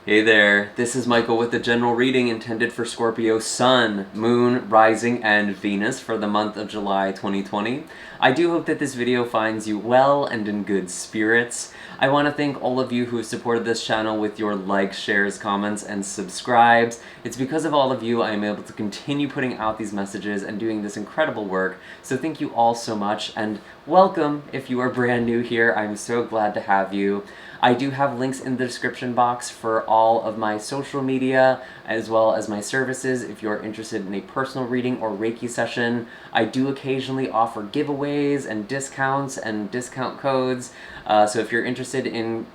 Hey there, this is Michael with the general reading intended for Scorpio Sun, Moon, Rising, and Venus for the month of July 2020. I do hope that this video finds you well and in good spirits. I want to thank all of you who have supported this channel with your likes, shares, comments, and subscribes. It's because of all of you I am able to continue putting out these messages and doing this incredible work, so thank you all so much, and welcome if you are brand new here. I'm so glad to have you. I do have links in the description box for all of my social media, as well as my services if you're interested in a personal reading or Reiki session. I do occasionally offer giveaways and discount codes, so if you're interested in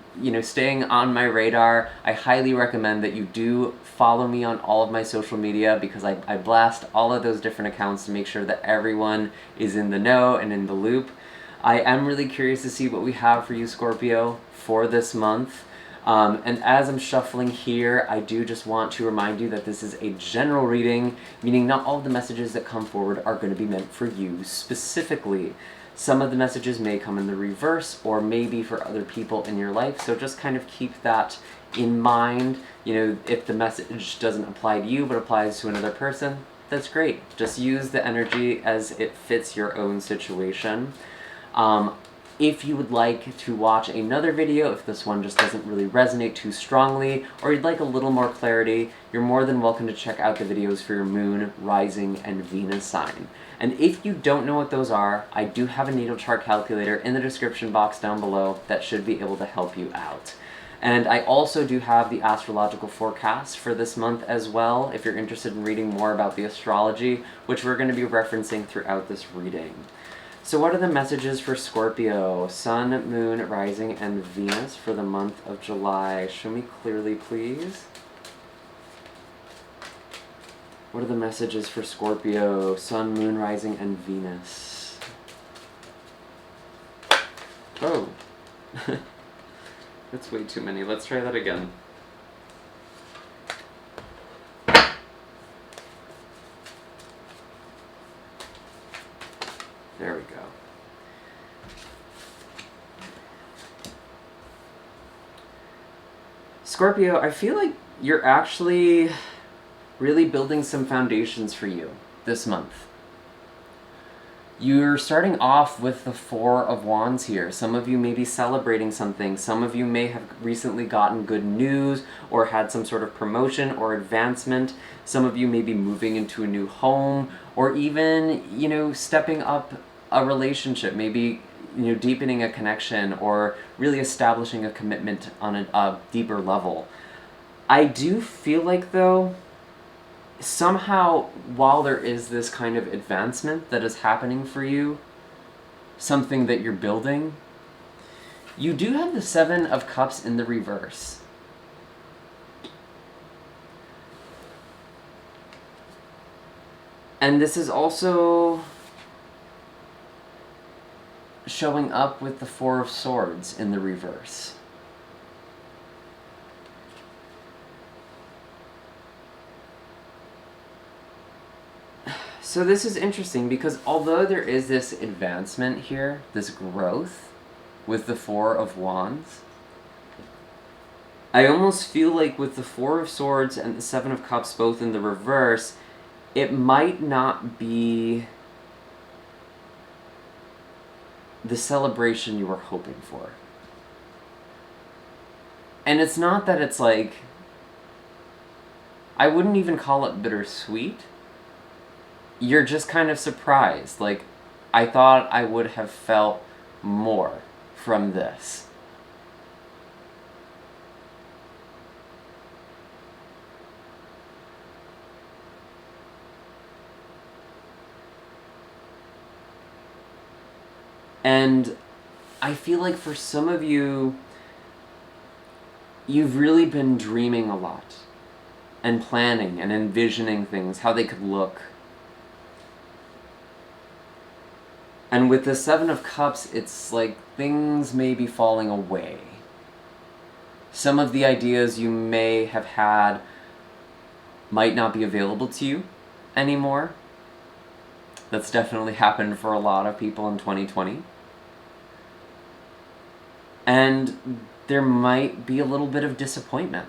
staying on my radar, I highly recommend that you do follow me on all of my social media, because I blast all of those different accounts to make sure that everyone is in the know and in the loop. I am really curious to see what we have for you, Scorpio, for this month. And as I'm shuffling here, I do just want to remind you that this is a general reading, meaning not all of the messages that come forward are going to be meant for you specifically. Some of the messages may come in the reverse, or maybe for other people in your life, so just kind of keep that in mind. If the message doesn't apply to you but applies to another person, that's great. Just use the energy as it fits your own situation. If you would like to watch another video, if this one just doesn't really resonate too strongly, or you'd like a little more clarity, you're more than welcome to check out the videos for your Moon, Rising, and Venus sign. And if you don't know what those are, I do have a natal chart calculator in the description box down below that should be able to help you out. And I also do have the astrological forecast for this month as well, if you're interested in reading more about the astrology, which we're going to be referencing throughout this reading. So what are the messages for Scorpio, Sun, Moon, Rising, and Venus for the month of July? Show me clearly, please. What are the messages for Scorpio, Sun, Moon, Rising, and Venus? Oh. That's way too many. Let's try that again. There we go. Scorpio, I feel like you're actually really building some foundations for you this month. You're starting off with the Four of Wands here. Some of you may be celebrating something. Some of you may have recently gotten good news or had some sort of promotion or advancement. Some of you may be moving into a new home, or even, stepping up a relationship, maybe, deepening a connection, or really establishing a commitment on a deeper level. I do feel like, though, somehow, while there is this kind of advancement that is happening for you, something that you're building, you do have the Seven of Cups in the reverse. And this is also showing up with the Four of Swords in the reverse. So this is interesting, because although there is this advancement here, this growth with the Four of Wands, I almost feel like with the Four of Swords and the Seven of Cups both in the reverse, it might not be the celebration you were hoping for. And it's not that it's like, I wouldn't even call it bittersweet. You're just kind of surprised. Like, I thought I would have felt more from this. And I feel like for some of you, you've really been dreaming a lot, and planning and envisioning things, how they could look. And with the Seven of Cups, it's like things may be falling away. Some of the ideas you may have had might not be available to you anymore. That's definitely happened for a lot of people in 2020. And there might be a little bit of disappointment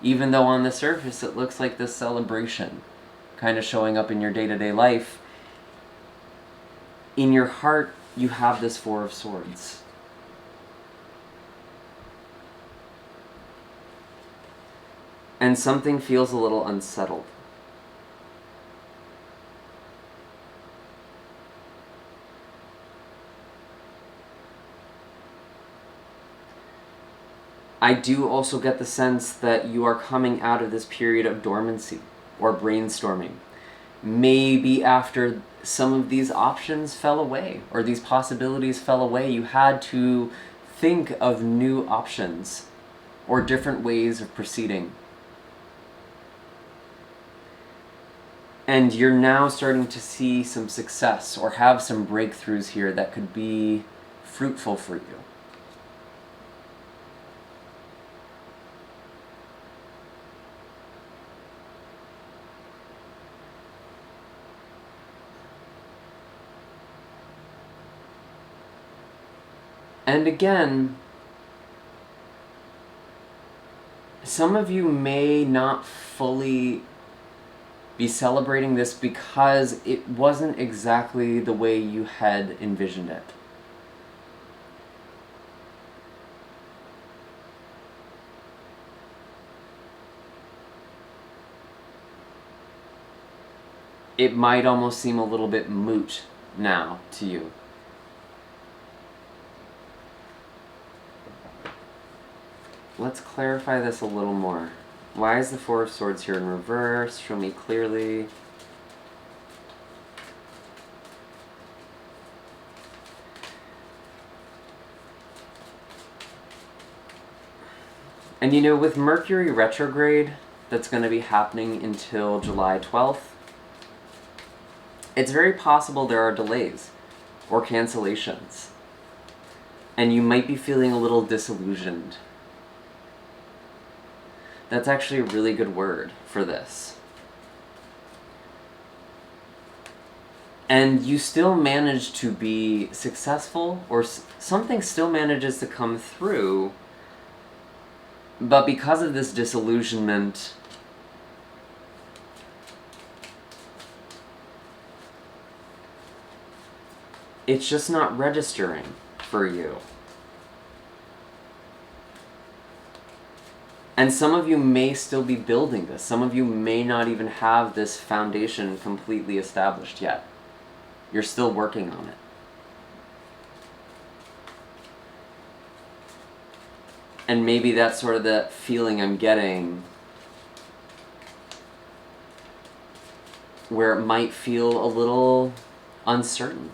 Even though on the surface it looks like this celebration kind of showing up in your day-to-day life, in your heart you have this Four of Swords. And something feels a little unsettled. I do also get the sense that you are coming out of this period of dormancy or brainstorming. Maybe after some of these options fell away or these possibilities fell away, you had to think of new options or different ways of proceeding. And you're now starting to see some success or have some breakthroughs here that could be fruitful for you. And again, some of you may not fully be celebrating this because it wasn't exactly the way you had envisioned it. It might almost seem a little bit moot now to you. Let's clarify this a little more. Why is the Four of Swords here in reverse? Show me clearly. And you know, with Mercury retrograde, that's going to be happening until July 12th, it's very possible there are delays or cancellations. And you might be feeling a little disillusioned. That's actually a really good word for this. And you still manage to be successful, or something still manages to come through, but because of this disillusionment, it's just not registering for you. And some of you may still be building this. Some of you may not even have this foundation completely established yet. You're still working on it. And maybe that's sort of the feeling I'm getting, where it might feel a little uncertain.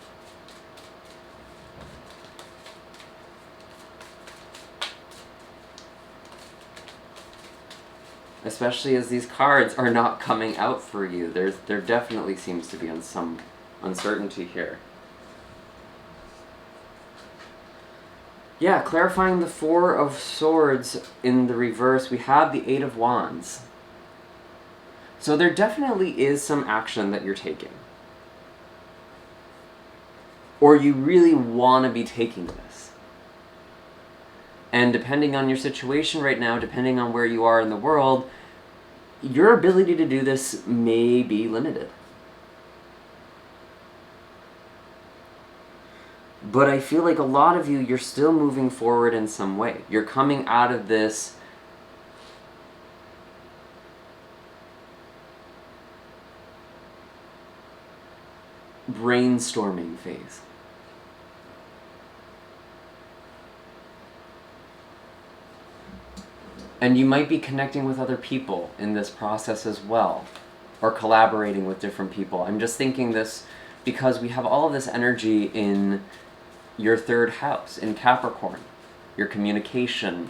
Especially as these cards are not coming out for you. There definitely seems to be some uncertainty here. Yeah, clarifying the Four of Swords in the reverse, we have the Eight of Wands. So there definitely is some action that you're taking. Or you really want to be taking this. And depending on your situation right now, depending on where you are in the world, your ability to do this may be limited. But I feel like a lot of you, you're still moving forward in some way. You're coming out of this brainstorming phase. And you might be connecting with other people in this process as well, or collaborating with different people. I'm just thinking this because we have all of this energy in your third house, in Capricorn, your communication.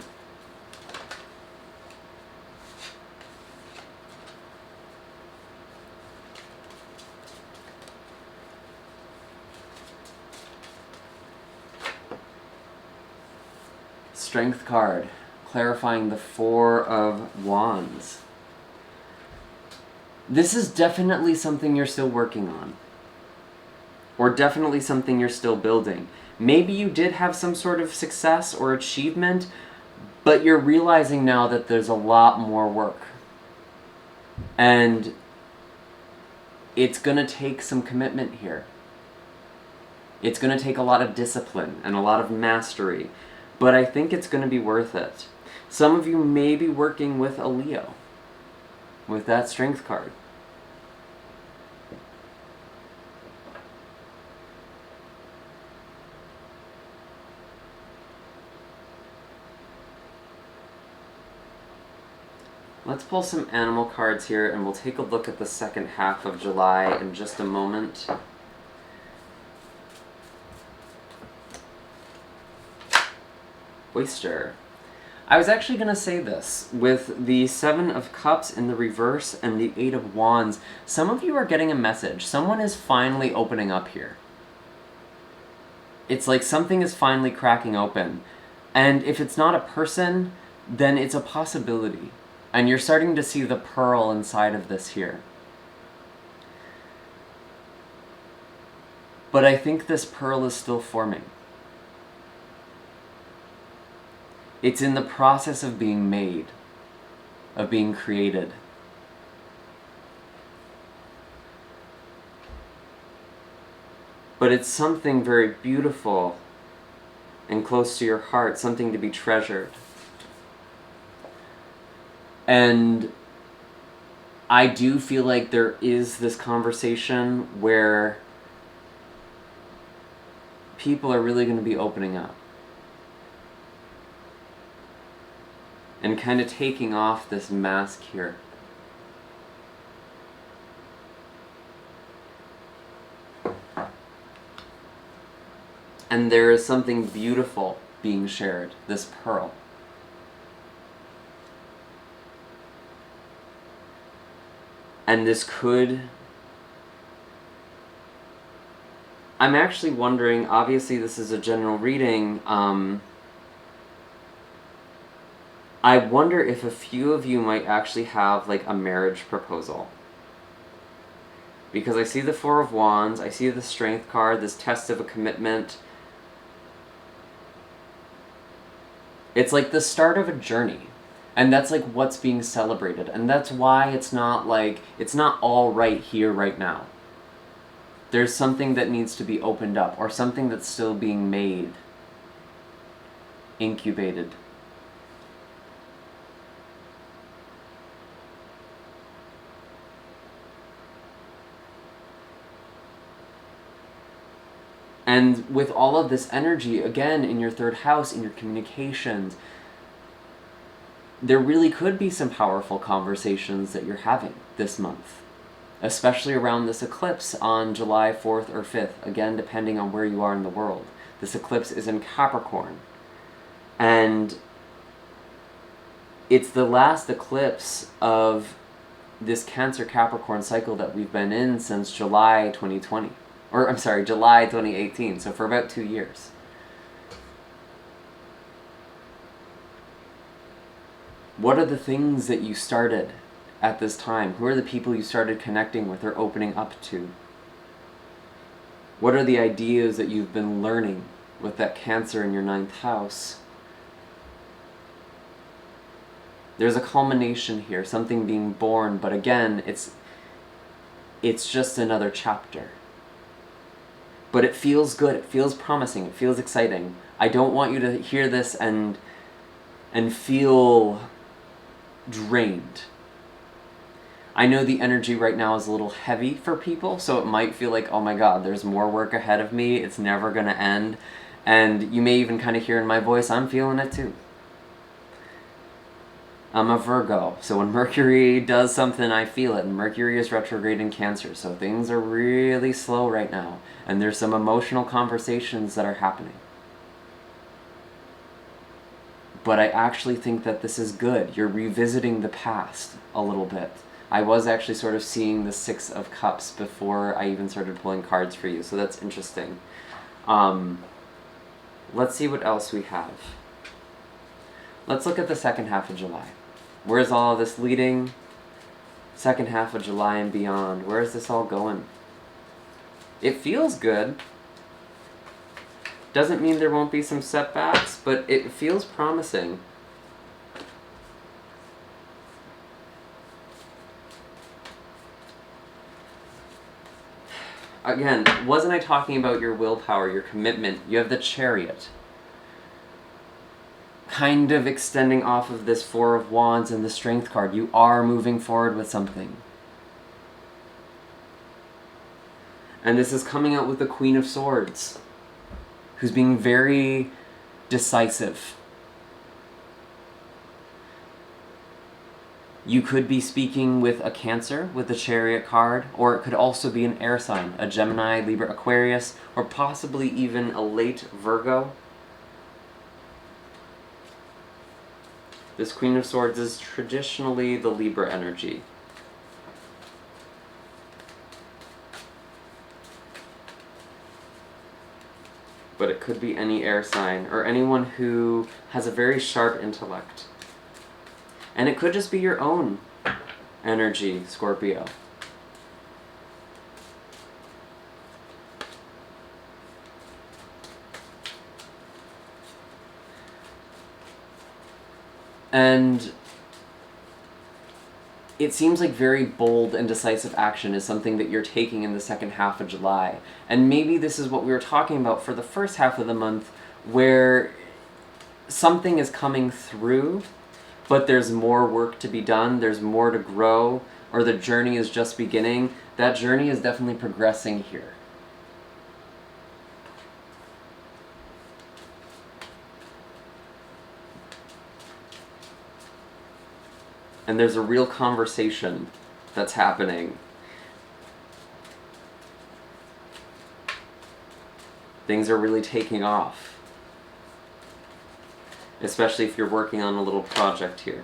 Strength card. Clarifying the Four of Wands. This is definitely something you're still working on. Or definitely something you're still building. Maybe you did have some sort of success or achievement, But you're realizing now that there's a lot more work. And it's going to take some commitment here. It's going to take a lot of discipline and a lot of mastery. But I think it's going to be worth it. Some of you may be working with a Leo, with that strength card. Let's pull some animal cards here, and we'll take a look at the second half of July in just a moment. Oyster. I was actually going to say this. With the Seven of Cups in the reverse and the Eight of Wands, some of you are getting a message. Someone is finally opening up here. It's like something is finally cracking open. And if it's not a person, then it's a possibility. And you're starting to see the pearl inside of this here. But I think this pearl is still forming. It's in the process of being made, of being created. But it's something very beautiful and close to your heart, something to be treasured. And I do feel like there is this conversation where people are really going to be opening up. And kind of taking off this mask here. And there is something beautiful being shared, this pearl. And this could... I'm actually wondering, obviously this is a general reading, I wonder if a few of you might actually have like a marriage proposal. Because I see the Four of Wands, I see the Strength card, this test of a commitment. It's like the start of a journey. And that's like what's being celebrated. And that's why it's not like, it's not all right here, right now. There's something that needs to be opened up, or something that's still being made, incubated. And with all of this energy, again, in your third house, in your communications, there really could be some powerful conversations that you're having this month. Especially around this eclipse on July 4th or 5th, again, depending on where you are in the world. This eclipse is in Capricorn. And it's the last eclipse of this Cancer-Capricorn cycle that we've been in since July 2020. Or, I'm sorry, July 2018, so for about 2 years. What are the things that you started at this time? Who are the people you started connecting with or opening up to? What are the ideas that you've been learning with that Cancer in your 9th house? There's a culmination here, something being born, but again, it's just another chapter. But it feels good, it feels promising, it feels exciting. I don't want you to hear this and feel drained. I know the energy right now is a little heavy for people, so it might feel like, oh my god, there's more work ahead of me, it's never gonna end. And you may even kind of hear in my voice, I'm feeling it too. I'm a Virgo, so when Mercury does something, I feel it. And Mercury is retrograde in Cancer, so things are really slow right now. And there's some emotional conversations that are happening. But I actually think that this is good. You're revisiting the past a little bit. I was actually sort of seeing the Six of Cups before I even started pulling cards for you, so that's interesting. Let's see what else we have. Let's look at the second half of July. Where's all of this leading? Second half of July and beyond. Where is this all going? It feels good. Doesn't mean there won't be some setbacks, but it feels promising. again, wasn't I talking about your willpower, your commitment? You have the Chariot. Kind of extending off of this Four of Wands and the Strength card. You are moving forward with something. And this is coming out with the Queen of Swords, who's being very decisive. You could be speaking with a Cancer with the Chariot card, or it could also be an air sign, a Gemini, Libra, Aquarius, or possibly even a late Virgo. This Queen of Swords is traditionally the Libra energy. But it could be any air sign, or anyone who has a very sharp intellect. And it could just be your own energy, Scorpio. And it seems like very bold and decisive action is something that you're taking in the second half of July. And maybe this is what we were talking about for the first half of the month, where something is coming through, but there's more work to be done, there's more to grow, or the journey is just beginning. That journey is definitely progressing here. And there's a real conversation that's happening. Things are really taking off. Especially if you're working on a little project here.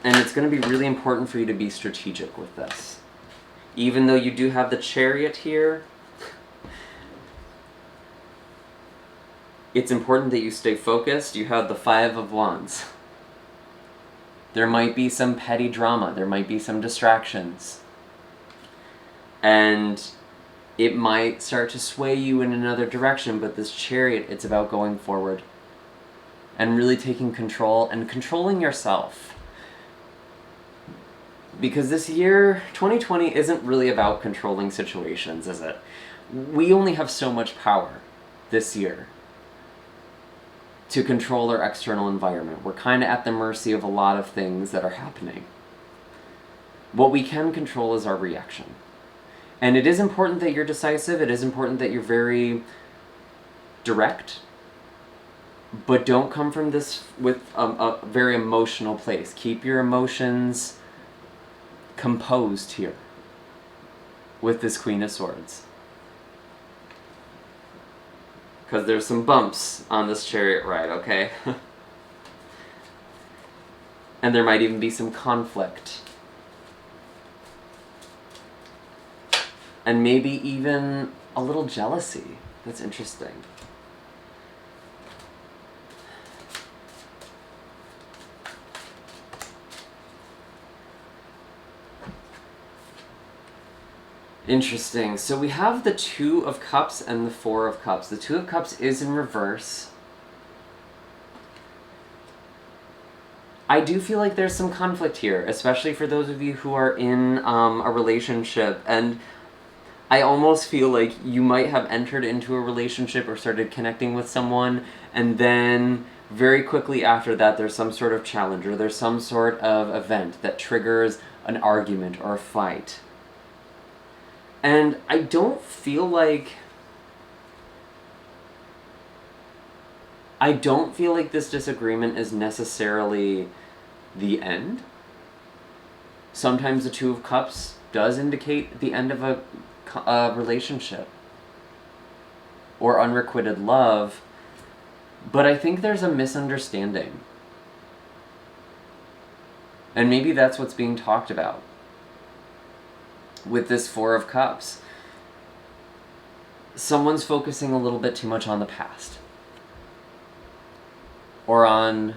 And it's going to be really important for you to be strategic with this. Even though you do have the Chariot here, it's important that you stay focused. You have the Five of Wands. There might be some petty drama. There might be some distractions. And it might start to sway you in another direction, but this Chariot, it's about going forward. And really taking control and controlling yourself. Because this year, 2020, isn't really about controlling situations, is it? We only have so much power this year to control our external environment. We're kind of at the mercy of a lot of things that are happening. What we can control is our reaction. And it is important that you're decisive, it is important that you're very direct, but don't come from this with a very emotional place. Keep your emotions composed here with this Queen of Swords. Because there's some bumps on this Chariot ride, okay? And there might even be some conflict. And maybe even a little jealousy. That's interesting. Interesting. So we have the Two of Cups and the Four of Cups. The Two of Cups is in reverse. I do feel like there's some conflict here, especially for those of you who are in a relationship. And I almost feel like you might have entered into a relationship or started connecting with someone, and then very quickly after that there's some sort of challenge, or there's some sort of event that triggers an argument or a fight. And I don't feel like this disagreement is necessarily the end. Sometimes the Two of Cups does indicate the end of a relationship or unrequited love, but I think there's a misunderstanding. And maybe that's what's being talked about with this Four of Cups. Someone's focusing a little bit too much on the past. Or on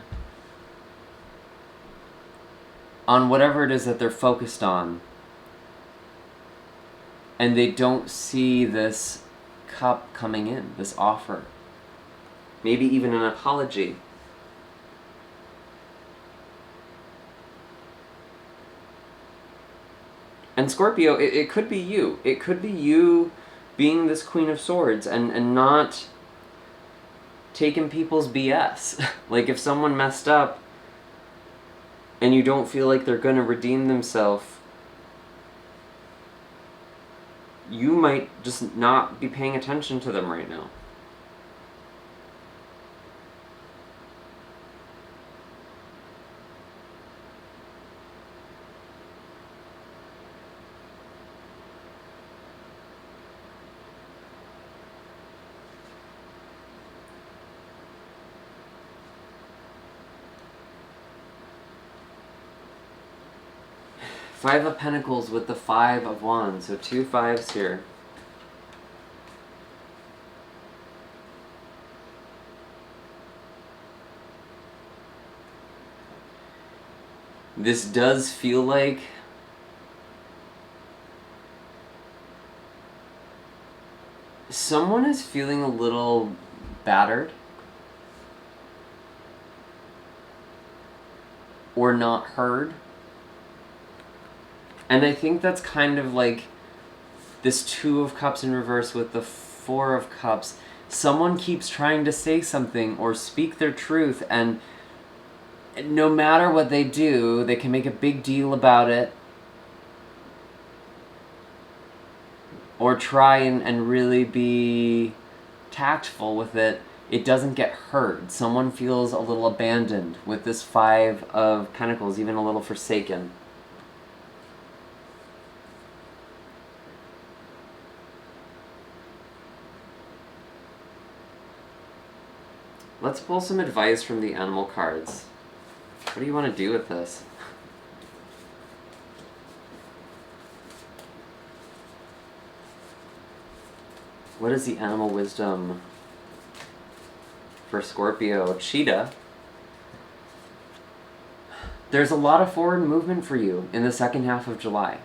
whatever it is that they're focused on. And they don't see this cup coming in, this offer. Maybe even an apology. And Scorpio, it could be you. It could be you being this Queen of Swords and not taking people's BS. Like, if someone messed up and you don't feel like they're going to redeem themselves, you might just not be paying attention to them right now. Five of Pentacles with the Five of Wands, so 2 5s here. This does feel like someone is feeling a little battered or not heard. And I think that's kind of like this 2 of Cups in reverse with the 4 of Cups. Someone keeps trying to say something or speak their truth, and no matter what they do, they can make a big deal about it or try and really be tactful with it. It doesn't get heard. Someone feels a little abandoned with this 5 of Pentacles, even a little forsaken. Let's pull some advice from the animal cards. What do you want to do with this? What is the animal wisdom for Scorpio? Cheetah. There's a lot of forward movement for you in the second half of July.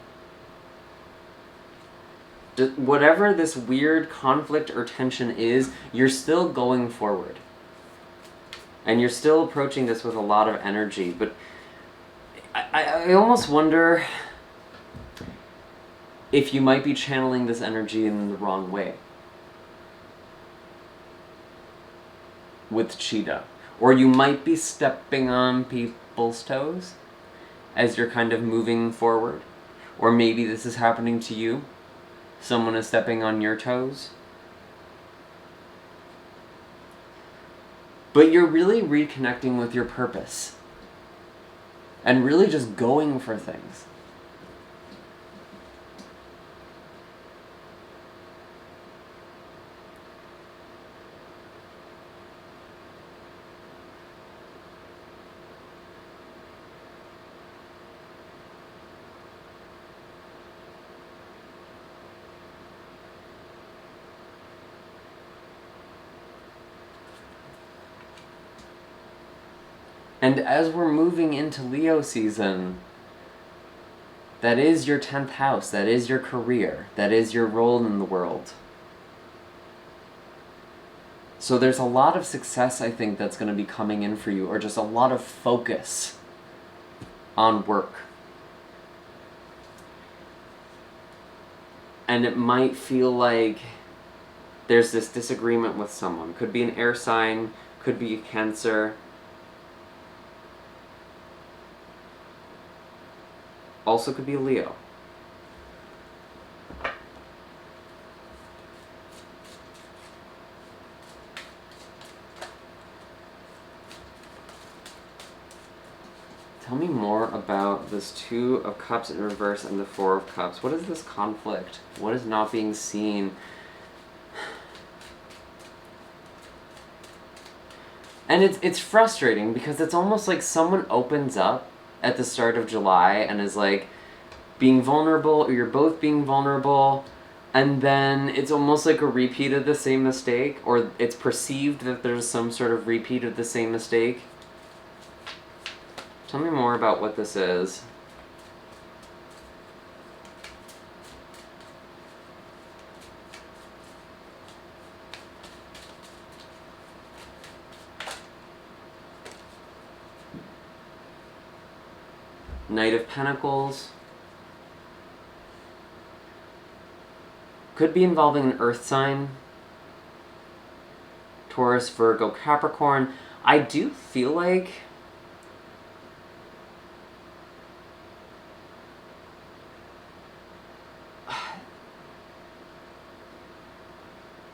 Whatever this weird conflict or tension is, you're still going forward. And you're still approaching this with a lot of energy, but I almost wonder if you might be channeling this energy in the wrong way with Cheetah. Or you might be stepping on people's toes as you're kind of moving forward. Or maybe this is happening to you. Someone is stepping on your toes. But you're really reconnecting with your purpose and really just going for things. And as we're moving into Leo season, that is your 10th house, that is your career, that is your role in the world. So there's a lot of success, I think, that's going to be coming in for you, or just a lot of focus on work. And it might feel like there's this disagreement with someone. Could be an air sign, could be a Cancer. Also could be a Leo. Tell me more about this 2 of Cups in reverse and the 4 of Cups. What is this conflict? What is not being seen? And it's frustrating because it's almost like someone opens up at the start of July and is like being vulnerable, or you're both being vulnerable, and then it's almost like a repeat of the same mistake, or it's perceived that there's some sort of repeat of the same mistake. Tell me more about what this is. Knight of Pentacles. Could be involving an earth sign. Taurus, Virgo, Capricorn. I do feel like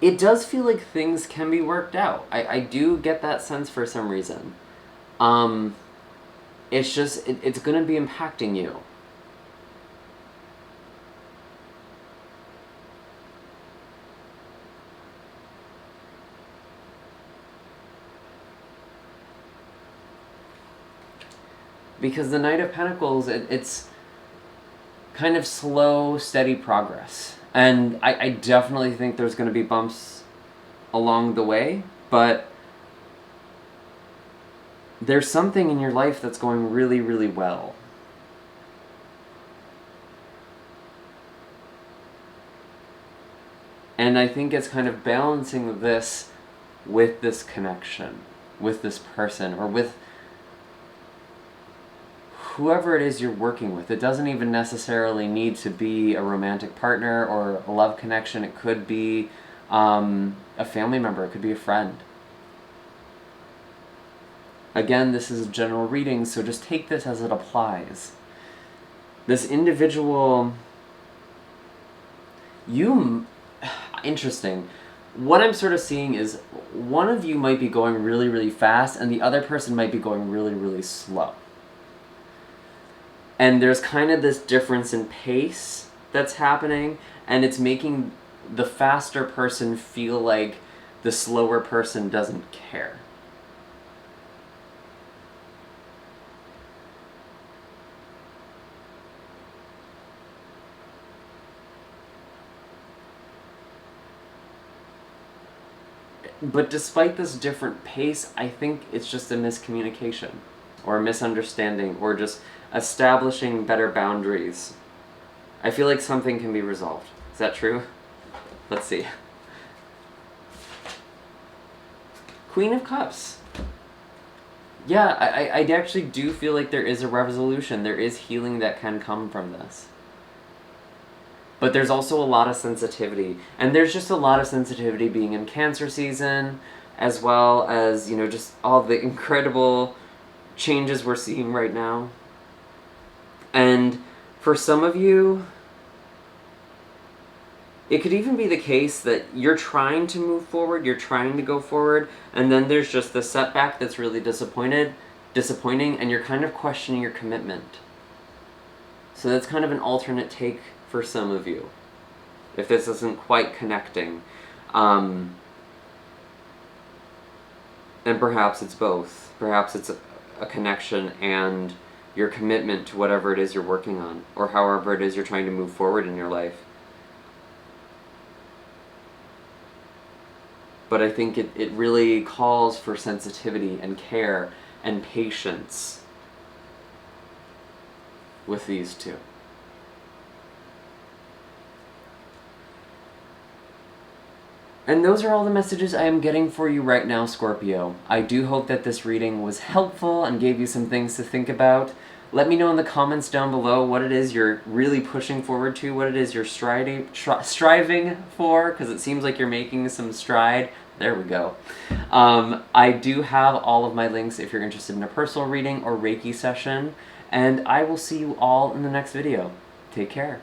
it does feel like things can be worked out. I do get that sense for some reason. It's just, it's going to be impacting you. Because the Knight of Pentacles, it's kind of slow, steady progress. And I definitely think there's going to be bumps along the way, but there's something in your life that's going really, really well. And I think it's kind of balancing this with this connection, with this person, or with whoever it is you're working with. It doesn't even necessarily need to be a romantic partner or a love connection. It could be a family member. It could be a friend. Again, this is a general reading, so just take this as it applies. This individual, interesting. What I'm sort of seeing is one of you might be going really, really fast, and the other person might be going really, really slow. And there's kind of this difference in pace that's happening, and it's making the faster person feel like the slower person doesn't care. But despite this different pace, I think it's just a miscommunication, or a misunderstanding, or just establishing better boundaries. I feel like something can be resolved. Is that true? Let's see. Queen of Cups. Yeah, I actually do feel like there is a resolution. There is healing that can come from this. But there's also a lot of sensitivity. And there's just a lot of sensitivity being in Cancer season, as well as, you know, just all the incredible changes we're seeing right now. And for some of you, it could even be the case that you're trying to move forward, you're trying to go forward, and then there's just the setback that's really disappointing, and you're kind of questioning your commitment. So that's kind of an alternate take for some of you, if this isn't quite connecting. And perhaps it's both. Perhaps it's a connection and your commitment to whatever it is you're working on, or however it is you're trying to move forward in your life. But I think it really calls for sensitivity and care and patience with these two. And those are all the messages I am getting for you right now, Scorpio. I do hope that this reading was helpful and gave you some things to think about. Let me know in the comments down below what it is you're really pushing forward to, what it is you're striving for, because it seems like you're making some stride. There we go. I do have all of my links if you're interested in a personal reading or Reiki session, and I will see you all in the next video. Take care.